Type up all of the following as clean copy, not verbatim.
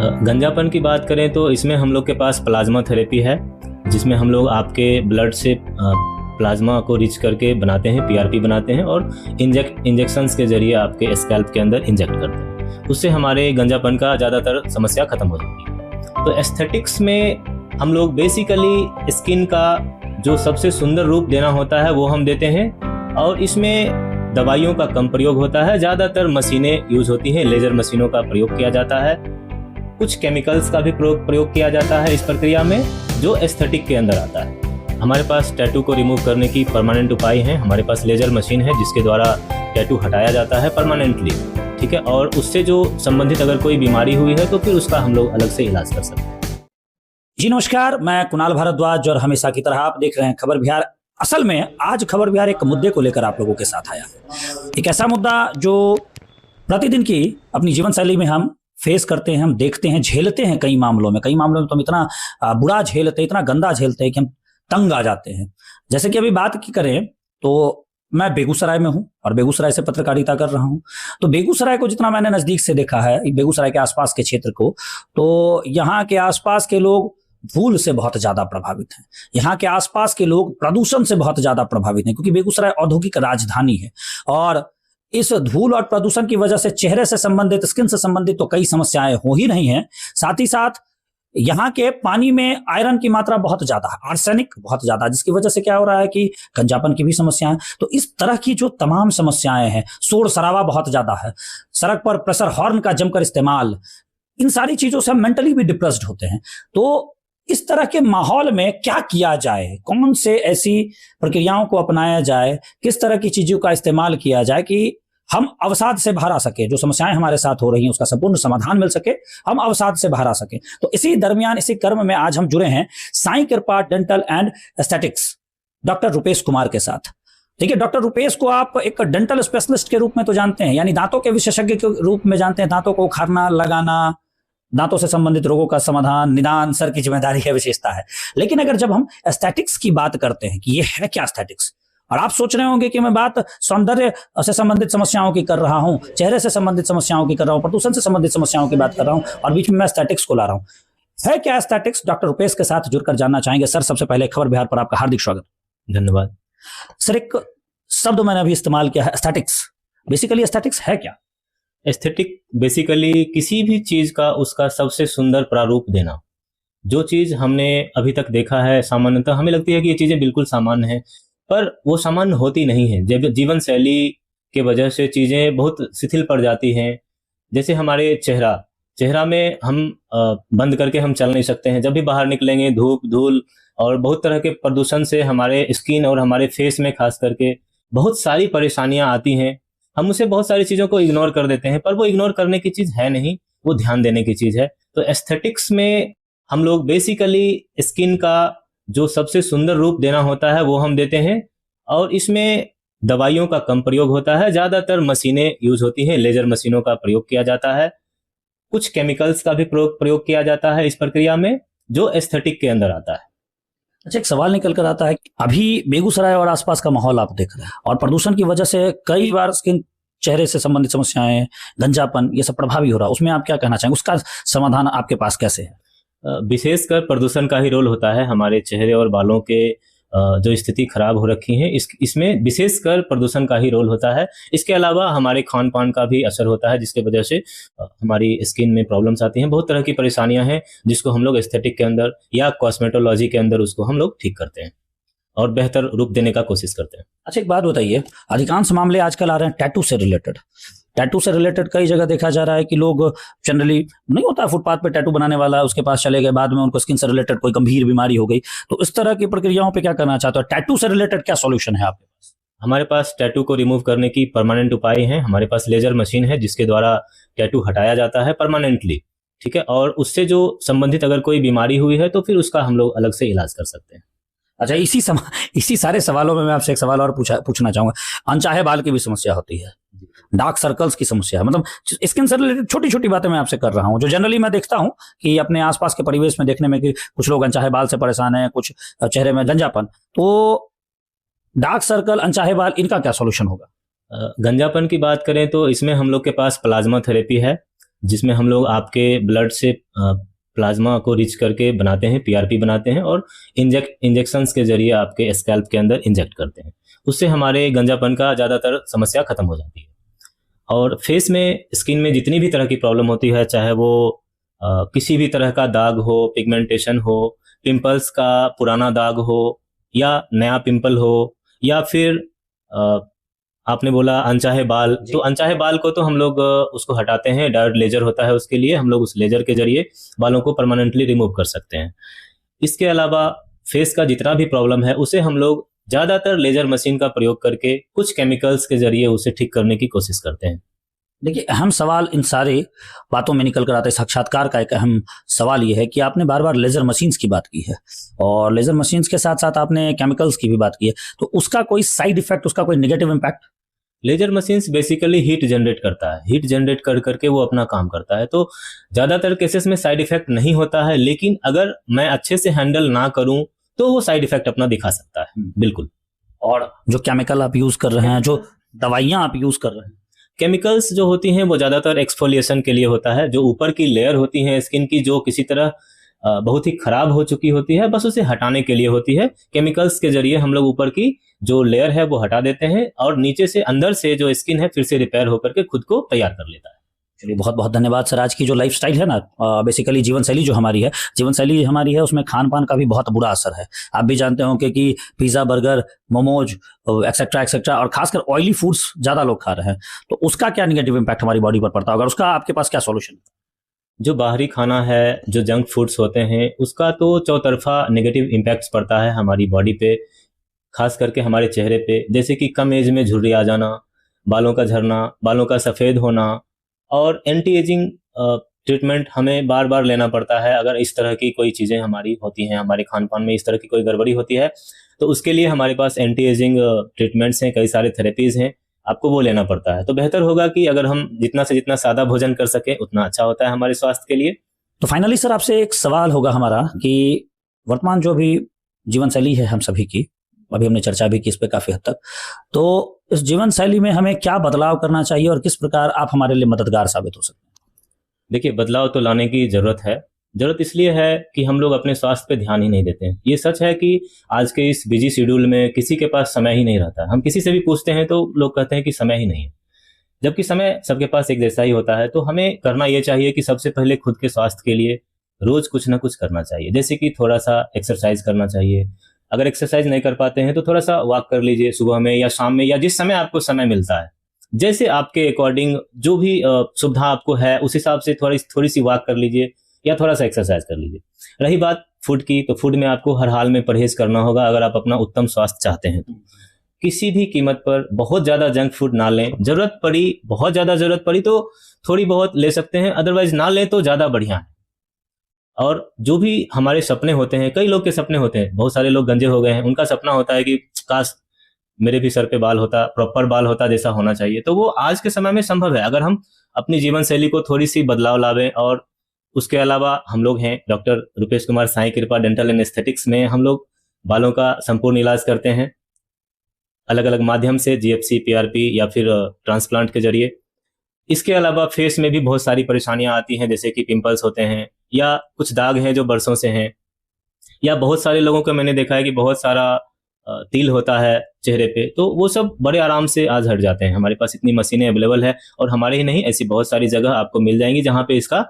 गंजापन की बात करें तो इसमें हम लोग के पास प्लाज्मा थेरेपी है, जिसमें हम लोग आपके ब्लड से प्लाज्मा को रिच करके बनाते हैं, पीआरपी बनाते हैं और इंजेक्शंस के जरिए आपके स्कैल्प के अंदर इंजेक्ट करते हैं। उससे हमारे गंजापन का ज़्यादातर समस्या खत्म हो जाती है। तो एस्थेटिक्स में हम लोग बेसिकली स्किन का जो सबसे सुंदर रूप देना होता है वो हम देते हैं, और इसमें दवाइयों का कम प्रयोग होता है। ज़्यादातर मशीनें यूज होती हैं, लेजर मशीनों का प्रयोग किया जाता है, कुछ केमिकल्स का भी प्रयोग किया जाता है इस प्रक्रिया में, जो एस्थेटिक के अंदर आता है। हमारे पास टैटू को रिमूव करने की परमानेंट उपाय हैं। हमारे पास लेजर मशीन है जिसके द्वारा टैटू हटाया जाता है परमानेंटली, ठीक है, और उससे जो संबंधित अगर कोई बीमारी हुई है तो फिर उसका हम लोग अलग से इलाज कर सकते हैं। जी नमस्कार, मैं कुणाल भारद्वाज और हमेशा की तरह आप देख रहे हैं खबर बिहार। असल में आज खबर बिहार एक मुद्दे को लेकर आप लोगों के साथ आया है। एक ऐसा मुद्दा जो प्रतिदिन की अपनी जीवन शैली में हम फेस करते हैं, हम देखते हैं, झेलते हैं। कई मामलों में तो हम इतना बुरा झेलते हैं, इतना गंदा झेलते हैं कि हम तंग आ जाते हैं। जैसे कि अभी बात की करें तो मैं बेगूसराय में हूं और बेगूसराय से पत्रकारिता कर रहा हूं। तो बेगूसराय को जितना मैंने नजदीक से देखा है, बेगूसराय के आसपास के क्षेत्र को, तो यहाँ के आसपास के लोग धूल से बहुत ज्यादा प्रभावित हैं। यहाँ के आसपास के लोग प्रदूषण से बहुत ज्यादा प्रभावित हैं, क्योंकि बेगूसराय औद्योगिक राजधानी है और इस धूल और प्रदूषण की वजह से चेहरे से संबंधित, स्किन से संबंधित तो कई समस्याएं हो ही रही हैं। साथ ही साथ यहाँ के पानी में आयरन की मात्रा बहुत ज्यादा है, आर्सेनिक बहुत ज्यादा, जिसकी वजह से क्या हो रहा है कि गंजापन की भी समस्याएं। तो इस तरह की जो तमाम समस्याएं हैं, शोर शराबा बहुत ज्यादा है, सड़क पर प्रेशर हॉर्न का जमकर इस्तेमाल, इन सारी चीजों से हम मेंटली भी डिप्रेस्ड होते हैं। तो इस तरह के माहौल में क्या किया जाए, कौन से ऐसी प्रक्रियाओं को अपनाया जाए, किस तरह की चीजों का इस्तेमाल किया जाए कि हम अवसाद से बाहर आ सके, जो समस्याएं हमारे साथ हो रही हैं उसका संपूर्ण समाधान मिल सके, हम अवसाद से बाहर आ सके। तो इसी दरमियान, इसी क्रम में आज हम जुड़े हैं साईं कृपा dental and aesthetics doctor Rupesh Kumar के साथ। ठीक है, डॉक्टर रुपेश को आप एक डेंटल स्पेशलिस्ट के रूप में तो जानते हैं, यानी दांतों के विशेषज्ञ के रूप में जानते हैं। दांतों को उखाड़ना, लगाना, दांतों से संबंधित रोगों का समाधान, निदान सर की जिम्मेदारी है, विशेषता है। लेकिन अगर जब हम एस्थेटिक्स की बात करते हैं कि ये है क्या एस्थेटिक्स, और आप सोच रहे होंगे कि मैं बात सौंदर्य से संबंधित समस्याओं की कर रहा हूं, चेहरे से संबंधित समस्याओं की कर रहा हूं, प्रदूषण से संबंधित समस्याओं की बात कर रहा हूं, और बीच में मैं एस्थेटिक्स को ला रहा हूं। है क्या एस्थेटिक्स? डॉक्टर रुपेश के साथ जुड़कर जानना चाहेंगे। सर, सबसे पहले खबर बिहार पर आपका हार्दिक स्वागत। धन्यवाद सर, एक शब्द मैंने अभी इस्तेमाल किया है, एस्थेटिक्स। बेसिकली एस्थेटिक्स है क्या? एस्थेटिक बेसिकली किसी भी चीज का उसका सबसे सुंदर प्रारूप देना। जो चीज हमने अभी तक देखा है, सामान्यतः हमें लगती है कि ये चीजें बिल्कुल सामान्य हैं, पर वो सामान्य होती नहीं है। जब जीवन शैली के वजह से चीजें बहुत शिथिल पड़ जाती हैं। जैसे हमारे चेहरा में हम बंद करके हम चल नहीं सकते हैं। जब भी बाहर निकलेंगे, धूप, धूल और बहुत तरह के प्रदूषण से हमारे स्किन और हमारे फेस में खास करके बहुत सारी परेशानियां आती हैं। हम उसे बहुत सारी चीजों को इग्नोर कर देते हैं, पर वो इग्नोर करने की चीज है नहीं, वो ध्यान देने की चीज है। तो एस्थेटिक्स में हम लोग बेसिकली स्किन का जो सबसे सुंदर रूप देना होता है वो हम देते हैं, और इसमें दवाइयों का कम प्रयोग होता है। ज्यादातर मशीनें यूज होती हैं, लेजर मशीनों का प्रयोग किया जाता है, कुछ केमिकल्स का भी प्रयोग किया जाता है इस प्रक्रिया में, जो एस्थेटिक के अंदर आता है। अच्छा, एक सवाल निकल कर आता है, अभी बेगूसराय और आसपास का माहौल आप देख रहे हैं और प्रदूषण की वजह से कई बार स्किन, चेहरे से संबंधित समस्याएं, गंजापन, ये सब प्रभावी हो रहा है। उसमें आप क्या कहना चाहेंगे? उसका समाधान आपके पास कैसे है? विशेषकर प्रदूषण का ही रोल होता है। हमारे चेहरे और बालों के जो स्थिति खराब हो रखी है, इसमें विशेषकर प्रदूषण का ही रोल होता है। इसके अलावा हमारे खान पान का भी असर होता है, जिसके वजह से हमारी स्किन में प्रॉब्लम्स आती हैं। बहुत तरह की परेशानियां हैं जिसको हम लोग एस्थेटिक के अंदर या कॉस्मेटोलॉजी के अंदर उसको हम लोग ठीक करते हैं और बेहतर रूप देने का कोशिश करते हैं। अच्छा, एक बात बताइए, अधिकांश मामले आजकल आ रहे हैं टैटू से रिलेटेड। टैटू से रिलेटेड कई जगह देखा जा रहा है कि लोग जनरली, नहीं होता फुटपाथ पे टैटू बनाने वाला, उसके पास चले गए, बाद में उनको स्किन से रिलेटेड कोई गंभीर बीमारी हो गई। तो इस तरह की प्रक्रियाओं पे क्या करना चाहते हो? टैटू से रिलेटेड क्या सॉल्यूशन है आपके पास? हमारे पास टैटू को रिमूव करने की परमानेंट उपाय हैं। हमारे पास लेजर मशीन है जिसके द्वारा टैटू हटाया जाता है परमानेंटली, ठीक है, और उससे जो संबंधित अगर कोई बीमारी हुई है तो फिर उसका हम लोग अलग से इलाज कर सकते हैं। अच्छा, इसी सारे सवालों में मैं आपसे एक सवाल और पूछना चाहूंगा। अनचाहे बाल की भी समस्या होती है, डार्क सर्कल्स की समस्या है, मतलब स्किन से रिलेटेड छोटी छोटी बातें मैं आपसे कर रहा हूं, जो जनरली मैं देखता हूं कि अपने आसपास के परिवेश में देखने में कि कुछ लोग अनचाहे बाल से परेशान हैं, कुछ चेहरे में गंजापन। तो डार्क सर्कल, अनचाहे बाल, इनका क्या सॉल्यूशन होगा? गंजापन की बात करें तो इसमें हम लोग के पास प्लाज्मा थेरेपी है, जिसमें हम लोग आपके ब्लड से प्लाज्मा को रिच करके बनाते हैं, पीआरपी बनाते हैं और इंजेक्शंस के जरिए आपके स्कैल्प के अंदर इंजेक्ट करते हैं। उससे हमारे गंजापन का ज़्यादातर समस्या खत्म हो जाती है। और फेस में, स्किन में जितनी भी तरह की प्रॉब्लम होती है, चाहे वो किसी भी तरह का दाग हो, पिगमेंटेशन हो, पिंपल्स का पुराना दाग हो या नया पिंपल हो, या फिर आपने बोला अनचाहे बाल, तो अनचाहे बाल को तो हम लोग उसको हटाते हैं, डायरेक्ट लेजर होता है उसके लिए, हम लोग उस लेजर के जरिए बालों को परमानेंटली रिमूव कर सकते हैं। इसके अलावा फेस का जितना भी प्रॉब्लम है उसे हम लोग ज़्यादातर लेजर मशीन का प्रयोग करके कुछ केमिकल्स के जरिए उसे ठीक करने की कोशिश करते हैं। देखिए, अहम सवाल इन सारे बातों में निकल कर आता है। साक्षात्कार का एक अहम सवाल ये है कि आपने बार बार लेजर मशीन्स की बात की है और लेजर मशीन्स के साथ साथ आपने केमिकल्स की भी बात की है, तो उसका कोई साइड इफेक्ट, उसका कोई negative impact? Laser machines basically heat generate करता है, हीट जनरेट कर करके वो अपना काम करता है, तो ज़्यादातर केसेस में साइड इफेक्ट नहीं होता है, लेकिन अगर मैं अच्छे से हैंडल ना करूं तो वो साइड इफेक्ट अपना दिखा सकता है, बिल्कुल। और जो केमिकल आप यूज कर रहे हैं, जो दवाइयां आप यूज कर रहे हैं, केमिकल्स जो होती हैं वो ज़्यादातर एक्सफोलिएशन के लिए होता है। जो ऊपर की लेयर होती है स्किन की, जो किसी तरह बहुत ही खराब हो चुकी होती है, बस उसे हटाने के लिए होती है। केमिकल्स के जरिए हम लोग ऊपर की जो लेयर है वो हटा देते हैं और नीचे से, अंदर से जो स्किन है फिर से रिपेयर होकर के खुद को तैयार कर लेता है। चलिए, बहुत बहुत धन्यवाद सर। आज की जो लाइफस्टाइल है ना, बेसिकली जीवन शैली जो हमारी है, जीवन शैली हमारी है, उसमें खान पान का भी बहुत बुरा असर है। आप भी जानते होंगे कि pizza, burger, momos, etcetera etcetera, और खासकर ऑयली फूड्स ज्यादा लोग खा रहे हैं, तो उसका क्या निगेटिव इम्पैक्ट हमारी बॉडी पर पड़ता होगा, उसका आपके पास क्या सॉल्यूशन है? जो बाहरी खाना है, जो जंक फूड्स होते हैं, उसका तो चौतरफा नेगेटिव इम्पैक्ट्स पड़ता है हमारी बॉडी पे, खास करके हमारे चेहरे पे। जैसे कि कम एज में झुर्री आ जाना, बालों का झड़ना, बालों का सफ़ेद होना, और एंटी एजिंग ट्रीटमेंट हमें बार बार लेना पड़ता है। अगर इस तरह की कोई चीज़ें हमारी होती हैं, हमारे खान पान में इस तरह की कोई गड़बड़ी होती है, तो उसके लिए हमारे पास एंटी एजिंग ट्रीटमेंट्स हैं, कई सारे थेरेपीज़ हैं, आपको वो लेना पड़ता है। तो बेहतर होगा कि अगर हम जितना से जितना सादा भोजन कर सके उतना अच्छा होता है हमारे स्वास्थ्य के लिए। तो फाइनली सर, आपसे एक सवाल होगा हमारा कि वर्तमान जो भी जीवन शैली है हम सभी की, अभी हमने चर्चा भी की इस पे काफी हद तक, तो इस जीवन शैली में हमें क्या बदलाव करना चाहिए और किस प्रकार आप हमारे लिए मददगार साबित हो सकते हैं? देखिए, बदलाव तो लाने की ज़रूरत है। ज़रूरत इसलिए है कि हम लोग अपने स्वास्थ्य पे ध्यान ही नहीं देते हैं। ये सच है कि आज के इस बिजी शेड्यूल में किसी के पास समय ही नहीं रहता है। हम किसी से भी पूछते हैं तो लोग कहते हैं कि समय ही नहीं है, जबकि समय सबके पास एक जैसा ही होता है। तो हमें करना ये चाहिए कि सबसे पहले खुद के स्वास्थ्य के लिए रोज़ कुछ ना कुछ करना चाहिए। जैसे कि थोड़ा सा एक्सरसाइज करना चाहिए। अगर एक्सरसाइज नहीं कर पाते हैं तो थोड़ा सा वॉक कर लीजिए, सुबह में या शाम में, या जिस समय आपको समय मिलता है, जैसे आपके अकॉर्डिंग जो भी सुविधा आपको है उस हिसाब से थोड़ी सी वॉक कर लीजिए या थोड़ा सा एक्सरसाइज कर लीजिए। रही बात फूड की, तो फूड में आपको हर हाल में परहेज करना होगा अगर आप अपना उत्तम स्वास्थ्य चाहते हैं तो। किसी भी कीमत पर बहुत ज़्यादा जंक फूड ना लें। ज़रूरत पड़ी, बहुत ज़्यादा ज़रूरत पड़ी तो थोड़ी बहुत ले सकते हैं, अदरवाइज ना लें तो ज़्यादा बढ़िया है। और जो भी हमारे सपने होते हैं, कई लोग के सपने होते हैं, बहुत सारे लोग गंजे हो गए हैं, उनका सपना होता है कि काश मेरे भी सर पे बाल होता, प्रॉपर बाल होता जैसा होना चाहिए। तो वो आज के समय में संभव है अगर हम अपनी जीवन शैली को थोड़ी सी बदलाव लावें। और उसके अलावा हम लोग हैं डॉक्टर रुपेश कुमार साईं कृपा डेंटल एंड एस्थेटिक्स में हम लोग बालों का संपूर्ण इलाज करते हैं, अलग अलग माध्यम से, जीएफसी, पीआरपी या फिर ट्रांसप्लांट के जरिए। इसके अलावा फेस में भी बहुत सारी परेशानियां आती हैं, जैसे कि पिंपल्स होते हैं या कुछ दाग हैं जो बरसों से हैं, या बहुत सारे लोगों को मैंने देखा है कि बहुत सारा तिल होता है चेहरे पे, तो वो सब बड़े आराम से आज हट जाते हैं। हमारे पास इतनी मशीनें अवेलेबल है, और हमारे ही नहीं, ऐसी बहुत सारी जगह आपको मिल जाएंगी जहाँ पे इसका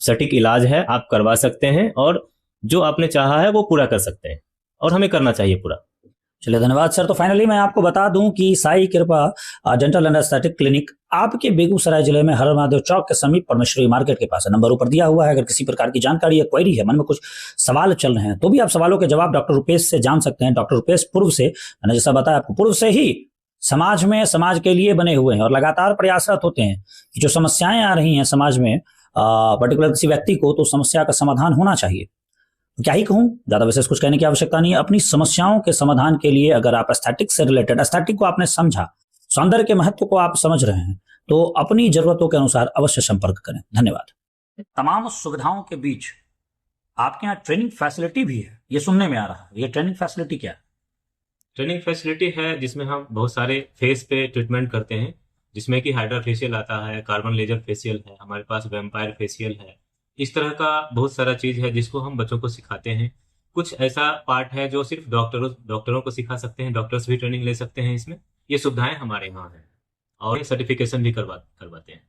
सटीक इलाज है, आप करवा सकते हैं और जो आपने चाहा है वो पूरा कर सकते हैं, और हमें करना चाहिए पूरा। चलिए, धन्यवाद सर। तो फाइनली मैं आपको बता दूं कि साई कृपा डेंटल एंड एस्थेटिक क्लिनिक आपके बेगूसराय जिले में हर महादेव चौक के समीप परमेश्वरी मार्केट के पास है। नंबर ऊपर दिया हुआ है। अगर किसी प्रकार की जानकारी या क्वेरी है, मन में कुछ सवाल चल रहे हैं, तो भी आप सवालों के जवाब डॉक्टर रुपेश से जान सकते हैं। डॉक्टर रुपेश पूर्व से, मैंने जैसा बताया आपको, पूर्व से ही समाज में, समाज के लिए बने हुए हैं और लगातार प्रयासरत होते हैं कि जो समस्याएं आ रही हैं समाज में, पर्टिकुलर किसी व्यक्ति को, तो समस्या का समाधान होना चाहिए। क्या ही कहूं, ज्यादा विशेष कुछ कहने की आवश्यकता नहीं है। अपनी समस्याओं के समाधान के लिए अगर आप एस्थेटिक से रिलेटेड, एस्थेटिक को आपने समझा, सौंदर्य के महत्व को आप समझ रहे हैं, तो अपनी जरूरतों के अनुसार अवश्य संपर्क करें। धन्यवाद। तमाम सुविधाओं के बीच आपके यहाँ ट्रेनिंग फैसिलिटी भी है, ये सुनने में आ रहा है। ये ट्रेनिंग फैसिलिटी क्या है? ट्रेनिंग फैसिलिटी है जिसमें हम बहुत सारे फेस पे ट्रीटमेंट करते हैं, जिसमें कि हाइड्रा फेशियल आता है, कार्बन लेजर फेशियल है, हमारे पास वेम्पायर फेशियल है। इस तरह का बहुत सारा चीज है जिसको हम बच्चों को सिखाते हैं। कुछ ऐसा पार्ट है जो सिर्फ डॉक्टरों को सिखा सकते हैं, डॉक्टर्स भी ट्रेनिंग ले सकते हैं इसमें। ये सुविधाएं हमारे यहाँ हैं और सर्टिफिकेशन भी करवाते हैं।